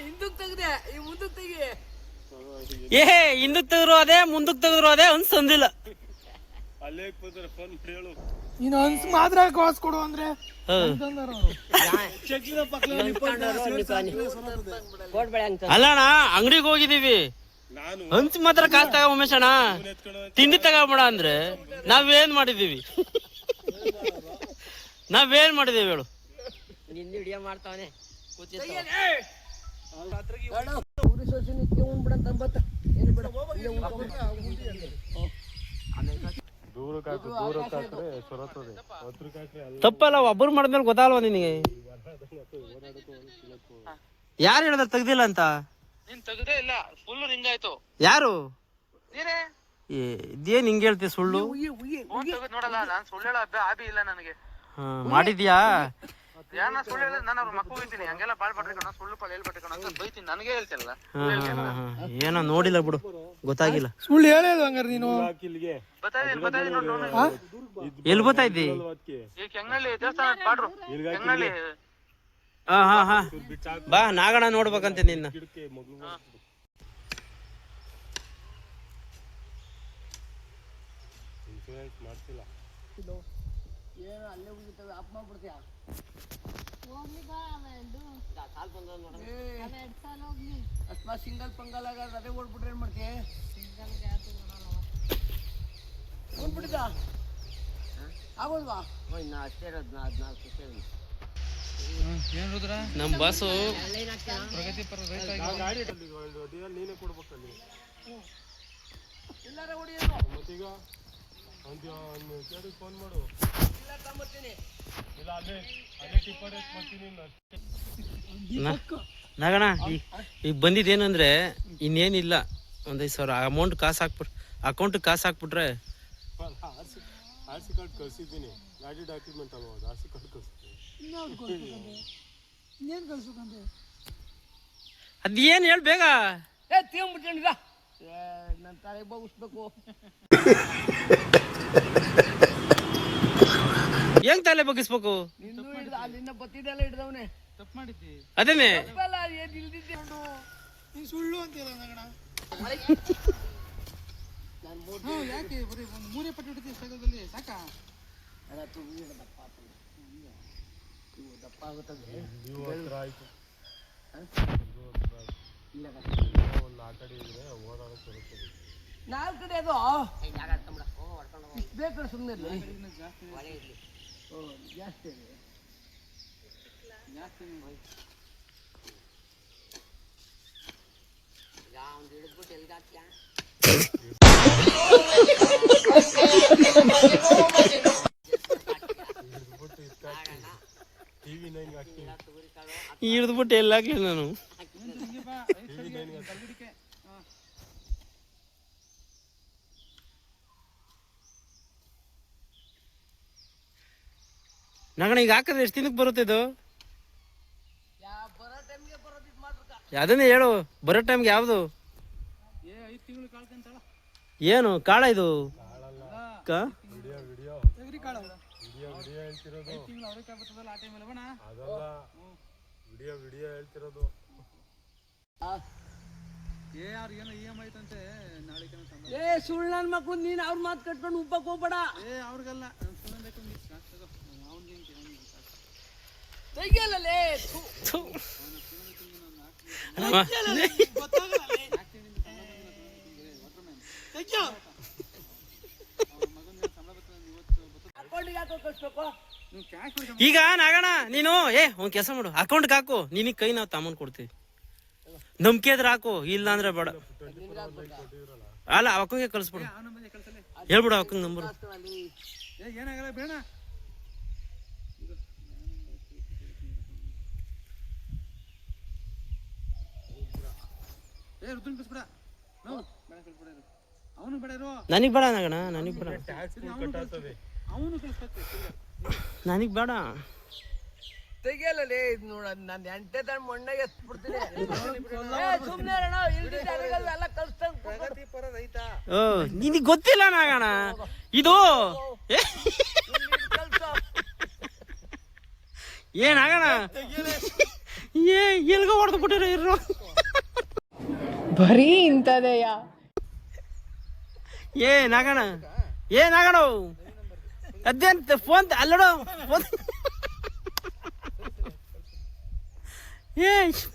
ಹಿಂದಕ್ ತೆಗ್ದೆ ಈ ಮುಂದಕ್ ತೆಗಿ. ಏ ಹಿಂದಕ್ ತೆಗ್ರು ಅದೇ ಮುಂದಕ್ ತೆಗ್ರು ಅದೇ ಅನ್ಸಂದಿಲ್ಲ. ನೀನು ಅನ್ಸ್ ಮಾತ್ರ ಕಾಸು ಕೊಡು ಅಂದ್ರೆ ಅಲ್ಲಣ್ಣ ಅಂಗಡಿಗೆ ಹೋಗಿದೀವಿ ಹಂಚ್ ಮಾತ್ರ ಕಾಸು ತಗೋ ಉಮೇಶ್ ಅಣ್ಣ ತಿಂಡಿ ತಗೋಬೇಡ ಅಂದ್ರೆ ನಾವೇನ್ ಮಾಡಿದೀವಿ ಹೇಳು. ಮಾಡ್ತಾವನೆ ತಪ್ಪಲ್ಲ ಒಬ್ಬರು ಮಾಡಿದ್ಮೇಲೆ ಗೊತ್ತಾಲ್ವಾ ನಿನಗೆ? ಯಾರು ಹೇಳಿದ ತೆಗ್ದಿಲ್ಲ ಅಂತ? ಯಾರು ಇದೇನ್ ಹಿಂಗ್ ಹೇಳ್ತಿ ಸುಳ್ಳು? ಮಾಡಿದ್ಯಾ? ಏನೋ ನೋಡಿಲ್ಲ ಬಿಡು, ಗೊತ್ತಾಗಿಲ್ಲ. ಸುಳ್ಳು ಹೇಳೋದು ಹಂಗಾರೆ ನೀನು? ಎಲ್ಲಿ ಗೊತ್ತಾಯ್ತಿ? ಹಾ ಬಾ ನಾಗಣ್ಣ ನೋಡ್ಬೇಕಂತೆ ನಿನ್ನ. ಸಿಂಗಲ್ ಪಂಗಲ್ ಆಗಾದ್ರೆ ಅದೇ ಓಡ್ಬಿಟ್ರೆ ಏನ್ ಮಾಡ್ತೀಯ? ಓಡ್ಬಿಟ್ಟಿದ ಆಗೋಲ್ವಾ? ಅಷ್ಟೇ ಇರೋದು 14 ನಮ್ ಬಾಸು ಪ್ರಗತಿ ಪರ ನೀನೇ ಕೊಡ್ಬೇಕಲ್ಲಿ ಎಲ್ಲಾರ ಹೊಡಿಯೋದು ಮತ್ತೀಗ ಫೋನ್ ಮಾಡು. ಇಲ್ಲ ತಗೊಂಬತ್ತೀನಿ. ಇಲ್ಲ ಅಲ್ಲೇ ಟಿಪ್ಪರ್ ಮಾಡ್ತೀನಿ. ನಾಗಣ್ಣ ಈಗ ಬಂದಿದ್ದೇನು ಅಂದ್ರೆ ಇನ್ನೇನಿಲ್ಲ, ಒಂದ್ 5,000 ಅಮೌಂಟ್ ಅಕೌಂಟ್ ಕಾಸು ಹಾಕ್ಬಿಟ್ರೆ ಆರ್ ಸಿ ಕಾರ್ಡ್ ಕಳ್ಸಿದ್ದೀನಿ. ಗಾಡಿ ಡಾಕ್ಯುಮೆಂಟ್ ಅಲ್ವಾ ಅದು, ಆರ್ ಸಿ ಕಾರ್ಡ್ ಕಳ್ಸಿದ್ದೀನಿ. ಅದೇನ್ ಹೇಳ್ ಬೇಗ. ತೀವ್ಬಿಟ್ಟಿಲ್ಲ ನನ್ನ ತಲೆ ಬಗ್ಗಿಸ್ಬೇಕು. ಹೆಂಗ್ ತಲೆ ಬಗ್ಗಿಸ್ಬೇಕು? ಅಲ್ಲಿಂದ ಬತ್ತಿದೆಲ್ಲ ಹಿಡ್ದವನೆ. ತಪ್ಪು ಮಾಡಿದ್ದಿ. ಅದೇನೆ ನೀನ್ ಸುಳ್ಳು ಅಂತೀರ ನಗಣ. ಯಾಕೆ ಬರೀ ಒಂದು 3 ಪಟ್ಟು ಹಿಡಿತೀವಿ ಸ್ಥಳದಲ್ಲಿ ಸಾಕಾ? ದಪ್ಪ ಆಗುತ್ತದೆ. ನಾಲ್ಕು ಕಡೆ ಅದು ಬೇಕು ಸುಮ್ಮನೆ ಜಾಸ್ತಿ ಹಿಡಿದ್ಬಿಟ್ಟು ಎಲ್ಲ ಹಾಕ್ಲಿ ನಾನು. ನಗಣ ಈಗ ಹಾಕಿದ್ರೆ ಎಷ್ಟು ದಿನಕ್ಕೆ ಬರುತ್ತೆ ಇದು? ಅದನ್ನೇ ಹೇಳು, ಬರೋ ಟೈಮ್ಗೆ ಯಾವ್ದು? ಏನು ಕಾಳ ಇದು? ಸುಳ್ಳು ನನ್ ಮಕ್ಳು, ನೀನ್ ಅವ್ರ ಮಾತು ಕಟ್ಕೊಂಡು ಉಪ್ಪಕ್ ಹೋಗ್ಬೇಡ. ಅವ್ರಿಗಲ್ಲ ತೆಗಿಯಲ್ಲೇ ಈಗ ನಾಗಣ್ಣ ನೀನು ಒಂದ್ ಕೆಲಸ ಮಾಡು, ಅಕೌಂಟ್ಗೆ ಹಾಕು, ನಿನಗ್ ಕೈ ನಾವು ತಮ್ಮನ್ ಕೊಡ್ತೀವಿ. ನಂಬಿಕೆ ಇದ್ರೆ ಹಾಕು, ಇಲ್ಲ ಅಂದ್ರೆ ಬೇಡ. ಅಲ್ಲ ಅಕ್ಕಂಗೆ ಕಳ್ಸ್ಬಿಡು, ಹೇಳ್ಬಿಡು ಅಕ್ಕಂಗೆ ನಂಬರ್. ಏನಾಗಲ್ಲ ಬೇಡ. ನನಗ್ ಬೇಡ ನಾಗಣ್ಣ, ನನಗ್ ಬೇಡ, ನನಗ್ ಬೇಡ. ತೆಗಿಯಲ್ಲೇ ಇದು ನೋಡ, ನಾನು ಎಂಟೆ ತಣ್ಣ ಮಣ್ಣಾಗ ಎತ್ಬಿಡ್ತೀನಿ. ನಿನಗ್ ಗೊತ್ತಿಲ್ಲ ನಾಗಣ್ಣ ಇದು ಏನಾಗಣ. ಎಲ್ಗ ಹೊಡೆದು ಬಿಟ್ಟಿರೋ ಇರೋ ಬರೀ ಇಂಥದೆಯ ನಾಗಣ ಅದೇಂತ ಫೋನ್ ಅಲ್ಲೋಡು ಫೋನ್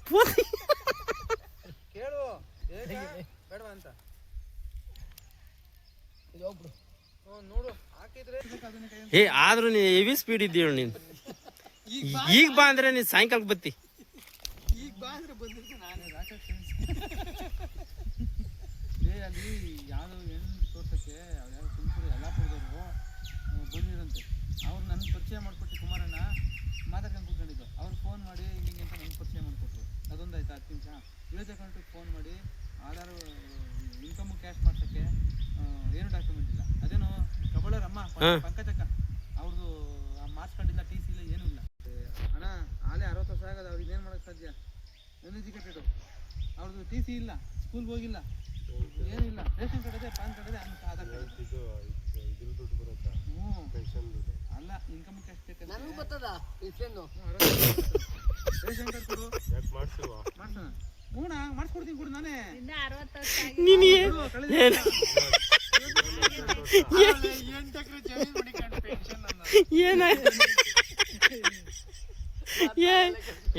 ಫೋನ್ ಕೇಳು ಬೇಡವಾ ಅಂತ ನೋಡು ಹಾಕಿದ್ರೆ ಆದ್ರೂ ನೀ ಹೆವಿ ಸ್ಪೀಡ್ ಇದ್ದೀವಿ ನೀನು ಈಗ ಬಾ ಅಂದ್ರೆ ನೀನ್ ಸಾಯಂಕಾಲಕ್ಕೆ ಬತ್ತಿ ಈಗ ಬಾ ಅಂದ್ರೆ ಬಂದಿರ್ತೀನಿ ನಾನು ಅಲ್ಲಿ ಯಾವ್ದು ಹೆಣ್ಣು ತೋರ್ಸಕ್ಕೆ ಯಾವ್ಯಾವ ತುಮಕೂರು ಯಲ್ಲಾಪುರದವರು ಬಂದಿರಂತೆ ಅವ್ರು ನನಗೆ ಪರಿಚಯ ಮಾಡಿಕೊಟ್ಟು ಕುಮಾರಣ್ಣ ಮಾತಾಡ್ಕೊಂಡು ಕೂತ್ಕೊಂಡಿದ್ದು ಅವ್ರು ಫೋನ್ ಮಾಡಿ ಹಿಂಗೆ ಅಂತ ನನಗೆ ಪರಿಚಯ ಮಾಡಿಕೊಟ್ರು ಅದೊಂದು ಆಯ್ತು 10 ನಿಮಿಷ ವಿಲೇಜ್ ಅಕೌಂಟಿಗೆ ಫೋನ್ ಮಾಡಿ ಆಧಾರ್ ಇನ್ಕಮ್ ಕ್ಯಾಶ್ ಮಾಡ್ಸೋಕ್ಕೆ ಏನು ಡಾಕ್ಯುಮೆಂಟ್ ಇಲ್ಲ ಅದೇನು ಕಬಳರ್ ಅಮ್ಮ ಪಂಕಜಕ್ಕ ಅವ್ರದ್ದು ಮಾರ್ಕ್ಸ್ಕೊಂಡಿಲ್ಲ ಟಿ ಸಿ ಇಲ್ಲ ಏನೂ ಇಲ್ಲ ಅಣ್ಣ ಆಲೇ 60 ವರ್ಷ ಆಗೋದು ಅವ್ರಿಗೆ ಏನು ಮಾಡೋಕ್ಕೆ ಸಾಧ್ಯ ಅನ್ಎಜುಕೇಟೆಡು ಅವ್ರದ್ದು ಟಿ ಸಿ ಇಲ್ಲ ಸ್ಕೂಲ್ಗೆ ಹೋಗಿಲ್ಲ ಏನಿಲ್ಲ ರೇಷನ್ ಕಾರ್ಡ್ ಇದೆ ಪಾನ್ ಕಾರ್ಡ್ ಇದೆ ಆಧಾರ್ ಕಾರ್ಡ್ ಅಲ್ಲ ಇನ್ಕಮ್ ಕ್ಯಾಶ್ ನನಗೂ ಬರ್ತದ ರೇಷನ್ ಕಾರ್ಡ್ ಕೊಡು ಮಾಡ್ಸೋಣ ಹೂಣ ಮಾಡಿಸ್ಕೊಡ್ತೀನಿ ಕೊಡು ನಾನೇ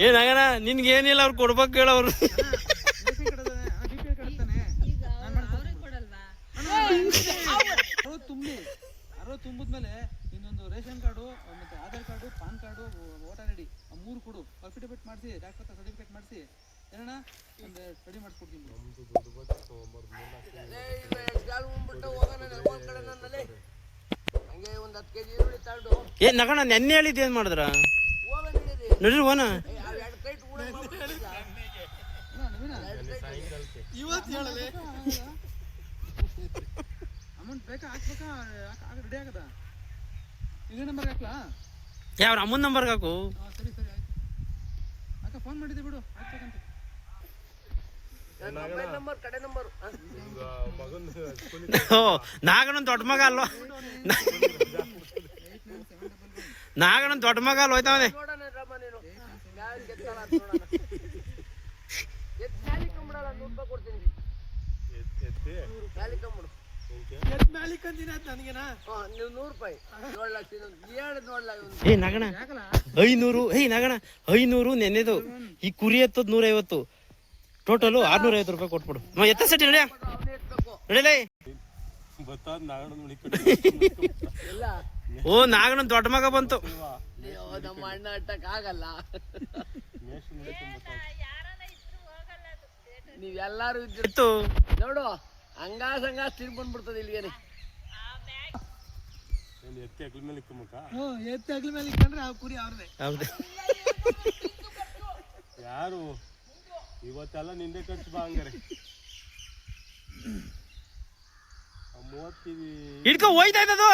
ಏನಾಗಣ ನಿನ್ಗೆ ಏನಿಲ್ಲ ಅವ್ರು ಕೊಡ್ಬೇಕು ಹೇಳವ್ರು ತುಂಬಿದ್ಮೇಲೆ ಇನ್ನೊಂದು ರೇಷನ್ ಕಾರ್ಡು ಮತ್ತೆ Aadhaar card PAN card voter ID 3 ಕೊಡು ಅಫಿಡವಿಟ್ ಮಾಡಿಸಿ ಡಾಕ್ಟರ್ ಸರ್ಟಿಫಿಕೇಟ್ ಮಾಡಿಸಿ ಏನಣ್ಣ ಒಂದು ಸ್ಟಡಿ ಮಾಡಿಸ್ಕೊಡ್ತೀನಿ ನಗಣ ನೆನ್ನೆ ಹೇಳಿದ್ದು ಏನ್ ಮಾಡಿದ್ರ ನಡ್ರಿ ಹೋನ ಅಮೌಂಟ್ ಬೇಕಾ ಹಾಕ್ಬೇಕಾ ರೆಡಿ ಆಗದ ಇದೇ ನಂಬರ್ ಹಾಕ್ಲಾ ಯಾವ ಅಮ್ಮನ ನಂಬರ್ಗೆ ಹಾಕು ಸರಿ ಸರಿ ಆಯ್ತು ಅಕ್ಕ ಫೋನ್ ಮಾಡಿದ್ದೆ ಬಿಡು ಹಾಕ್ಬೇಕಂತ ನಾಗಣ್ಣನ್ ದೊಡ್ಡ ಮಗ ಅಲ್ವಾ ನಾಗಣ್ಣನ್ ದೊಡ್ಡ ಮಗ ಅಲ್ವ ಹೋಯ್ತಾವನೆ ನಗಣ 500 ನೆನ್ನೆದು ಈ ಕುರಿ ಎತ್ತದ್ 150 ಟೋಟಲು 650 ರೂಪಾಯಿ ಕೊಟ್ಬಿಡು ಎತ್ತ ಸೆಟ್ ನಡಿಯ ನಡಿಲೇ ಓ ನಾಗಣ್ಣ ದೊಡ್ಡ ಮಗ ಬಂತು ನಮ್ಮ ಅಣ್ಣ ಅಟ್ಟಕ್ ಆಗಲ್ಲ ನೀವೆಲ್ಲಾರು ಇತ್ತು ನೋಡು ಹಂಗಾಸ್ ತಿರ್ಗಿ ಬಂದ್ಬಿಡ್ತದೆ ಇಲ್ಲಿಗೆ ಎತ್ತಿ ಅಗ್ಲ ಮೇಲೆ ಇಕ್ಕಮಕ್ಕ ಎತ್ತಿ ಅಗ್ಲ ಮೇಲೆ ಇಕ್ಕಂಡ್ರೆ ಆ ಕುರಿ ಅವ್ರದೇ ಹೌದು ಯಾರು ಇವತ್ತೆಲ್ಲ ನಿಂದೆ ಖರ್ಚು ಬಾ ಹಂಗಾರೆ 30 ಹಿಡ್ಕೊ ಹೋಯ್ತಾ ಇದ್ದದು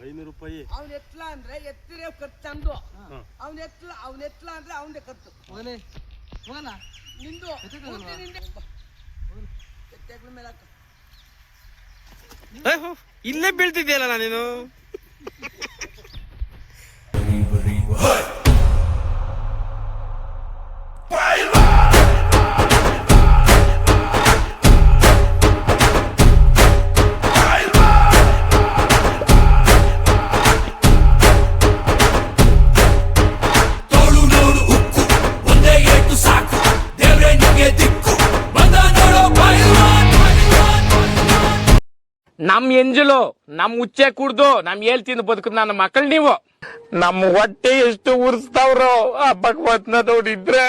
500 ರೂಪಾಯಿ ಅವ್ನ ಎತ್ಲ ಅಂದ್ರೆ ಎತ್ತಿರ ಖರ್ಚು ಅಂದು ಅವ್ನ ಎತ್ಲ ಅಂದ್ರೆ ಅವನದೇ ಖರ್ಚು ಹೋಗಲ್ಲ ನಿಂದು ಎತ್ತಗಳ ಮೇಲೆ ಹಾಕ ಇಲ್ಲೇ ಬೀಳ್ತಿದ್ಯಲ್ಲ ನಾನೇನು ನಮ್ ಎಂಜಲು ನಮ್ ಉಚ್ಚೆ ಕುಡ್ದು ನಮ್ ತಿಂದು ಬದುಕುದ್ ನನ್ನ ಮಕ್ಕಳು ನೀವು ನಮ್ಮ ಹೊಟ್ಟೆ ಎಷ್ಟು ಉರ್ಸ್ತಾವ್ರೋ ಆ ಭಗವತ್ನ ನೋಡಿದ್ರೆ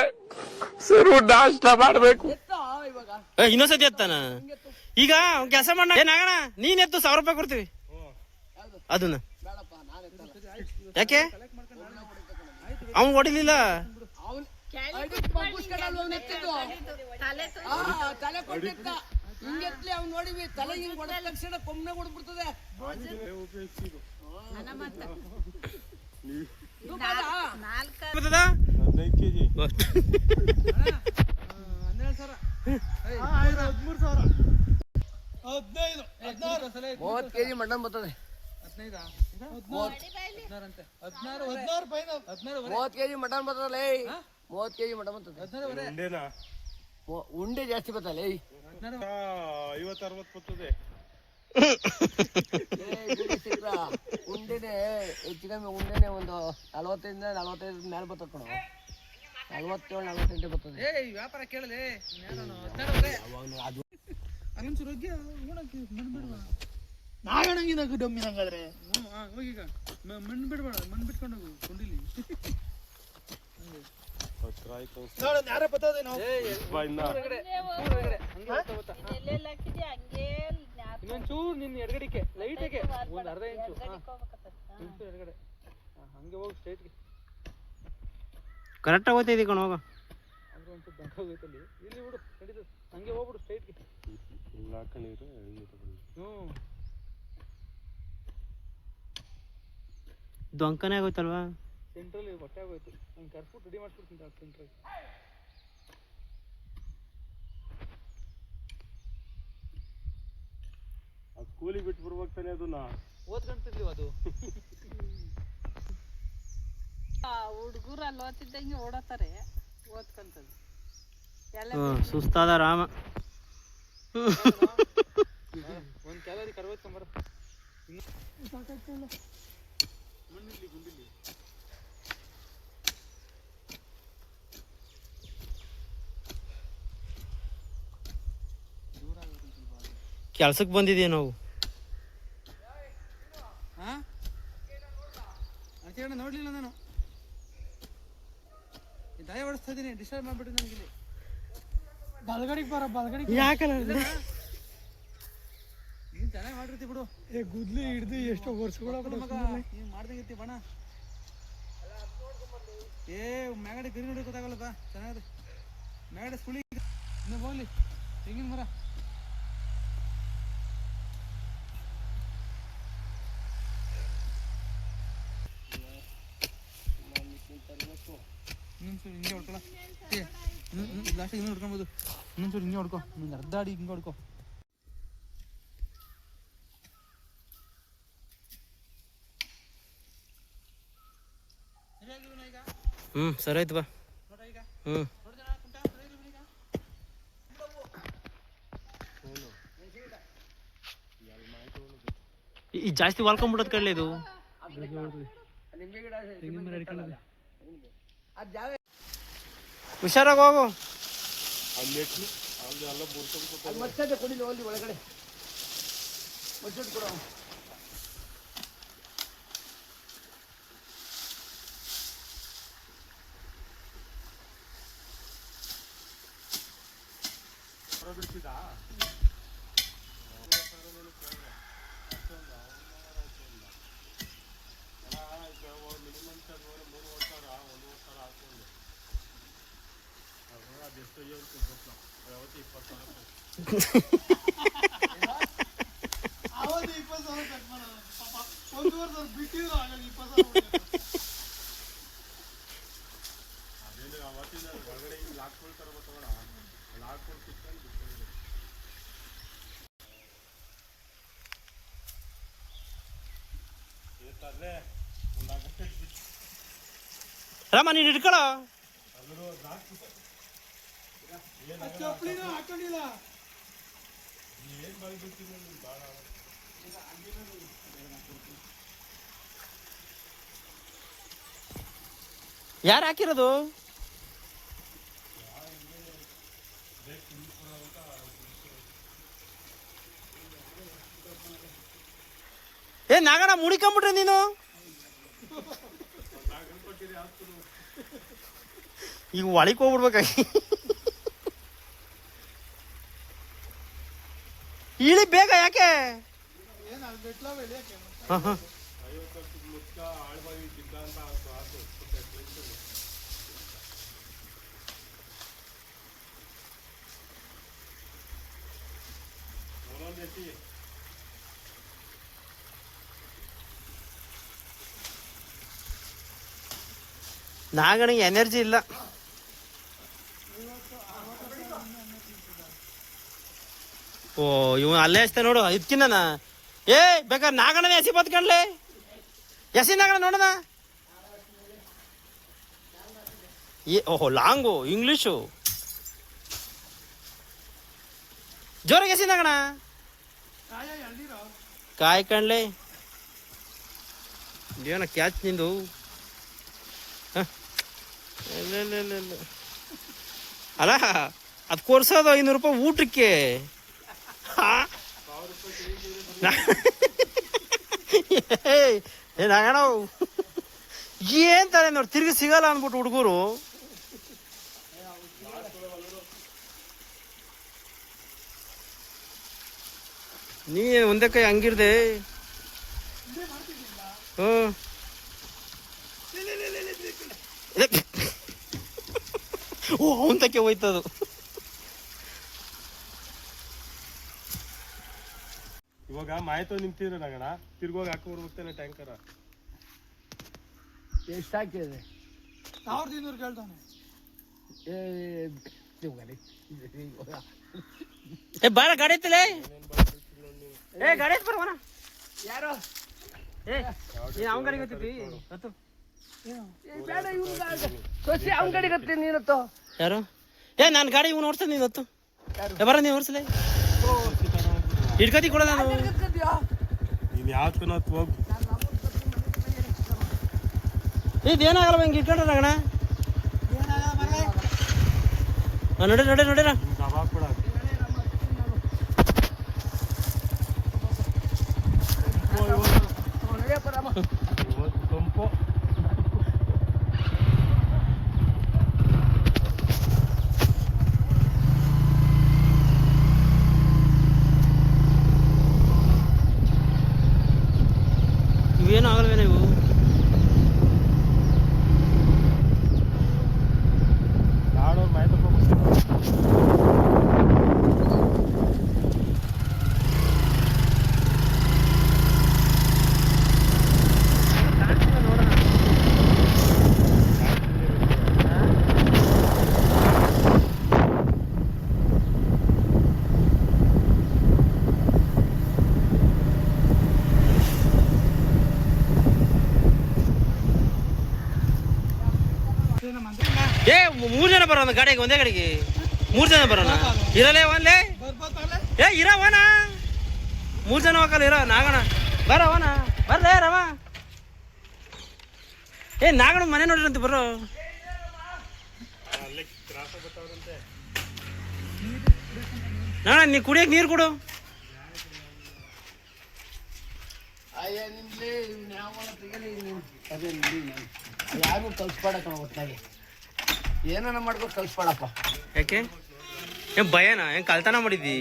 ಸರು ನಾಷ್ಟ ಮಾಡ್ಬೇಕು ಇನ್ನೊಂದ್ಸತಿ ಎತ್ತಾನ ಈಗ ಕೆಲಸ ಮಾಡ ಏನಾಗಣ ನೀನ್ ಎತ್ತು 1000 ರೂಪಾಯಿ ಕೊಡ್ತೀವಿ ಅದನ್ನ ಯಾಕೆ ಅವ್ನು ಹೊಡಿಲಿಲ್ಲ ತಲೆ ಕೊಟ್ಟಿದ್ದ ಹಿಂಗೆತ್ಲಿ ಅವ್ನು ನೋಡಿವಿ ತಲೆ ಹಿಂಗ್ ಹೊಡೆದ ತಕ್ಷಣ ಕೊಮ್ಮೆ ಹೊಡ್ಬಿಡ್ತದೆ 15 ಕೆಜಿ 30 ಕೆಜಿ ಮಟನ್ ಬರ್ತದೆ 15 16 30 kg ಮಟನ್ ಬರ್ತದಲ್ಲ 30 kg ಮಟನ್ ಬರ್ತದೆ 16 ಉಂಡೆನಾ ಉಂಡೆ ಜಾಸ್ತಿ ಬರ್ತಲ್ಲ 50-60 ಬರ್ತದೆ. ಉಂಡೆನೆ ಹೆಚ್ಚು ಕಮ್ಮಿ ಉಂಡೆನೆ ಒಂದು 45 ಮೇಲೆ ಬರ್ತದೆ ಕಣ 47-48 ಬರ್ತದೆ. ವ್ಯಾಪಾರ ಕೇಳಲೆ ಅಲ್ಲೊಂಚೂರು ಹೋಗಿ ಓಡಕ್ಕೆ ಮಣ್ಣು ಬಿಡುವ ನಾಗಣಂಗಿನ ಡಮ್ಮಿ ನಂಗಾದ್ರೆ ಹೋಗೀಗ ಮಣ್ಣು ಬಿಡ್ಬೇಡ ಮಣ್ಣು ಬಿಟ್ಕೊಂಡು ಹೋಗು ಕೊಂಡಿಲಿ ನೋಡು ಯಾರೇ ಬರ್ತದೆ ನಾವು ಇನ್ನೊಂಚೂರು ನಿನ್ನ ಎಡಗಡಿಕೆ ಲೈಟಿಗೆ ಒಂದು ಅರ್ಧ ಇಂಚು ಎಡಗಡೆ ಹಂಗೆ ಹೋಗಿ ಸ್ಟ್ರೈಟ್ಗೆ ಕರೆಕ್ಟಾಗಿ ಹೋಗ್ತೈತಿ ಕಣ ಹೋಗ ಅಂದ್ರೆ ಒಂಚೂರು ದಂಡ ಹೋಗೈತಲ್ಲಿ ಇಲ್ಲಿ ಬಿಡು ನಡೀತು ಹಂಗೆ ಹೋಗ್ಬಿಡು ಸ್ಟ್ರೈಟ್ಗೆ ಹ್ಞೂ ದೊಂಕನೇ ಆಗೋಯ್ತಲ್ವಾ ಸೆಂಟ್ರಲ್ಲಿ ಹೊಟ್ಟೆ ಆಗೋಯ್ತು ನಂಗೆ ಕರ್ಫ್ಯೂಟ್ ರೆಡಿ ಮಾಡಿಸ್ಬಿಡ್ತೀನಿ ಸೆಂಟ್ರಲ್ಲಿ ಸ್ಕೂಲಿಗೆ ಬಿಟ್ಟು ಬರ್ಬೇಕು ತಾನೆ ಅದನ್ನ ಓದ್ಕೊಂತಿದ್ವಿ ಅದು ಹುಡುಗರು ಅಲ್ಲಿ ಓದ್ತಿದ್ದಂಗೆ ಓಡೋತಾರೆ ಓದ್ಕೊಂತದ್ದು ಸುಸ್ತಾದ ರಾಮ ಒಂದು ಕ್ಯಾಲರಿ ಕರ್ಬೇಕಂಬರ ಮಣ್ಣಿಲ್ಲಿ ಗುಂಡಿಲಿ ಕೆಲ್ಸಕ್ಕೆ ಬಂದಿದ್ದೀವಿ ನಾವು ಹಾಂ ಅಂತ ನೋಡ್ಲಿಲ್ಲ ನಾನು ದಯ ಹೊಡಿಸ್ತಾ ಇದ್ದೀನಿ ಡಿಸ್ಟರ್ಬ್ ಮಾಡ್ಬಿಟ್ಟು ನನಗಿಲ್ಲಿ ಬಲ್ಗಡಿಗೆ ಬರ ಬಲ್ಗಡಿಗೆ ಯಾಕಲ್ಲ ನೀನು ಚೆನ್ನಾಗಿ ಮಾಡಿರ್ತಿ ಬಿಡು ಗುದ್ಲಿ ಹಿಡ್ದು ಎಷ್ಟು ವರ್ಷಗಳ ಮಗ ನೀನು ಮಾಡ್ದಂಗಿರ್ತಿ ಬಣ ಏ ಮ್ಯಾಗಡೆ ಗರಿ ನೋಡಿ ಗೊತ್ತಾಗಲ್ಲ ಬಾ ಚೆನ್ನಾಗಿದೆ ಮ್ಯಾಗಡೆ ಸುಳಿ ಇನ್ನು ಹೋಗ್ಲಿ ತೆಂಗಿನ ಮರ ಇನ್ನೊಂಚೂರು ಹಿಂಗೆ ಹೊಡ್ಕೊಳ ಲಾಸ್ಟಿಗೆ ಇನ್ನೂ ಹೊಡ್ಕೊಬೋದು ಇನ್ನೊಂಚೂರು ಹಿಂಗೆ ಹೊಡ್ಕೊ ನಿಂಗೆ ಅರ್ಧ ಅಡಿ ಹಿಂಗೆ ಹೊಡ್ಕೊ ಸರಿ ಆಯ್ತು ಬಾ ಈ ಜಾಸ್ತಿ ವಾಲ್ಕೊಂಡ್ಬಿಡೋದ್ ಕಡ್ಲೆ ಇದು ನಿಂಬೆ ಗಿಡ ಅದು ಜಾಗ ಹುಷಾರಾಗಿ ಹೋಗು ಮತ್ತೆ ಕೊಡಿಲಿ ಹೋಗ್ಲಿ ಒಳಗಡೆ ಕೊಡ ಅವತ್ತು 20,000 ಕಟ್ ಮಾಡೋದು ಪಾಪ ಒಂದು ವರ್ಷ ಬಿಟ್ಟಿದ್ರು ಹಾಗಾಗಿ 20,000 ಅದೇನು ಅವತ್ತಿನ ಹೊರಗಡೆ ಲಾಕ್ಕೊಳ್ತಾರ ಗೊತ್ತೋಣ ಲಾಕ್ಕೊಂಡು ಕಿತ್ಕೊಂಡು ಬಿಟ್ಟು ರಾಮ ನೀನು ಇಟ್ಕೊಳ್ಳೋ ಚಪ್ಪಲಿನೂ ಹಾಕೊಂಡಿಲ್ಲ ಯಾರು ಹಾಕಿರೋದು ಏ ನಾಗಣ್ಣ ಮುಡಿಕೊಂಬಿಟ್ರೆ ನೀನು ಈಗ ಒಳಗೆ ಹೋಗ್ಬಿಡ್ಬೇಕಾಗಿ ಇಳಿ ಬೇಗ ಯಾಕೆ ನಾಗಣಿಗೆ ಎನರ್ಜಿ ಇಲ್ಲ. ಓ ಇವ ಅಲ್ಲೇ ಹಚ್ತಾ ನೋಡು ಇದಕ್ಕಿನ್ನ ಏ ಬೇಕಾದ್ರೆ ನಾಗಣ್ಣನ ಎಸಿ ಬತ್ಕಂಡ್ಲೆ ಎಸಿ ನಾಗಣ್ಣ ನೋಡೋಣ. ಓಹೋ ಲಾಂಗು ಇಂಗ್ಲೀಷು ಜೋರಾಗಿ ಎಸಿ ನಾಗಣ್ಣ ಕಾಯ್ ಕಣ್ಲೆ ಏನ ಕ್ಯಾಚ್ ನಿಂದು. ಅಲ್ಲ ಅದು ಕೊರ್ಸೋದು 500 ರೂಪಾಯಿ ಊಟಕ್ಕೆ. ಏನಾಗಣ ಏನ್ ತಾರೆ ನೋಡಿ ತಿರ್ಗಿ ಸಿಗಲ್ಲ ಅಂದ್ಬಿಟ್ಟು ಹುಡುಗರು. ನೀ ಒಂದೇ ಕೈ ಹಂಗಿರ್ದೆ. ಓ ಅವನ್ ತಕ್ಕೆ ಹೋಯ್ತದು. ಇವಾಗ ಮಾಯ್ತೋ ನಿಂತಿರ ನಗಣ ತಿರ್ಗೋಗಿ ಹಾಕಿ ಬರ್ಬೇಕ್ತಾನೆ ಟ್ಯಾಂಕರ. ಎಷ್ಟು ಹಾಕಿದೆ? 1200 ಕೇಳ್ತಾನೆ. ಏ ಬಾರ ಗಾಡಿ ಐತಿಲೇ. ಏ ಗಾಡಿ ಐತಿ ಬರೋಣ. ಯಾರು ಏ ಅವನ ಗಾಡಿ ಗೊತ್ತೈತಿ ಹತ್ತು. ಬೇಡ ಸೊಸಿ ಅವನ ಗಾಡಿ ಗೊತ್ತಿ ನೀನತ್ತು. ಯಾರು? ಏ ನಾನು ಗಾಡಿ ಇವ್ನು ಓಡಿಸ್ತಾನೆ ನೀನು ಹೊತ್ತು. ಬರ ನೀವು ಓಡಿಸಲೇ ಹಿಡ್ಕತಿ ಕೊಡ ನಾನು. ನೀನು ಯಾವ್ದಕ್ಕೂ ಹೋಗಿ ಇದೇನಾಗಲ್ಲ ಹಿಂಗೆ ಇಟ್ಕೊಂಡ್ರೆ ಅಣ್ಣ. ನಡೆ ನಡೆ ನಡೀರ. ದಬಾ ಕೂಡ ತಂಪು. ಇವೇನು ಆಗಲ್ವೇನ ಇವು? ನಾಡೋರು ಮಾಹಿತಿ ಏ 3 ಜನ ಬರೋಣ ಗಾಡಿಗೆ, ಒಂದೇ ಗಾಡಿಗೆ 3 ಜನ ಬರೋಣ. ಇರಲೇ ಒಂದ್ಲೇ ಏ ಇರವನ 3 ಜನ ಹೋಗಲ್ಲ ಇರೋ ನಾಗಣ ಬರವನ ಬರ್ಲೇ ರವ. ಏ ನಾಗಣ ಮನೆ ನೋಡಿರಂತೆ ಬರೋ. ನಾಣ ನೀ ಕುಡಿಯಕ್ಕೆ ನೀರು ಕೊಡು. ಯಾರು ಕಲ್ಸ್ಬೇಡ ಕಣ ಒಟ್ಟಾಗಿ ಏನಾನ ಮಾಡ್ಕೊಂಡು ಕಲ್ಸ್ಬೇಡಪ್ಪ. ಯಾಕೆ ಏನ್ ಭಯನಾ? ಹೆಂಗ್ ಕಳ್ತನ ಮಾಡಿದ್ದಿ?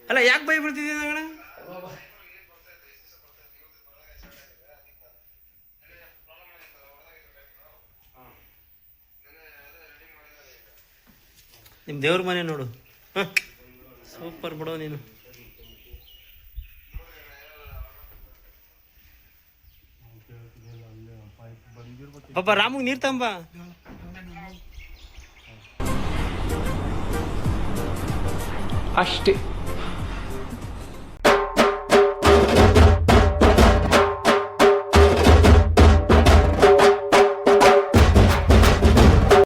ಅಲ್ಲ ಯಾಕೆ ಭಯ ಬಿಡ್ತಿದ್ದಿ ನಾಗಣ? ನಿಮ್ ದೇವ್ರ ಮನೆ ನೋಡು. ಸೂಪರ್ ಬಿಡೋ ನೀನು. ಪಾಪ ರಾಮುಗ್ ನೀರ್ ತಂಬ. ಅಷ್ಟೇ.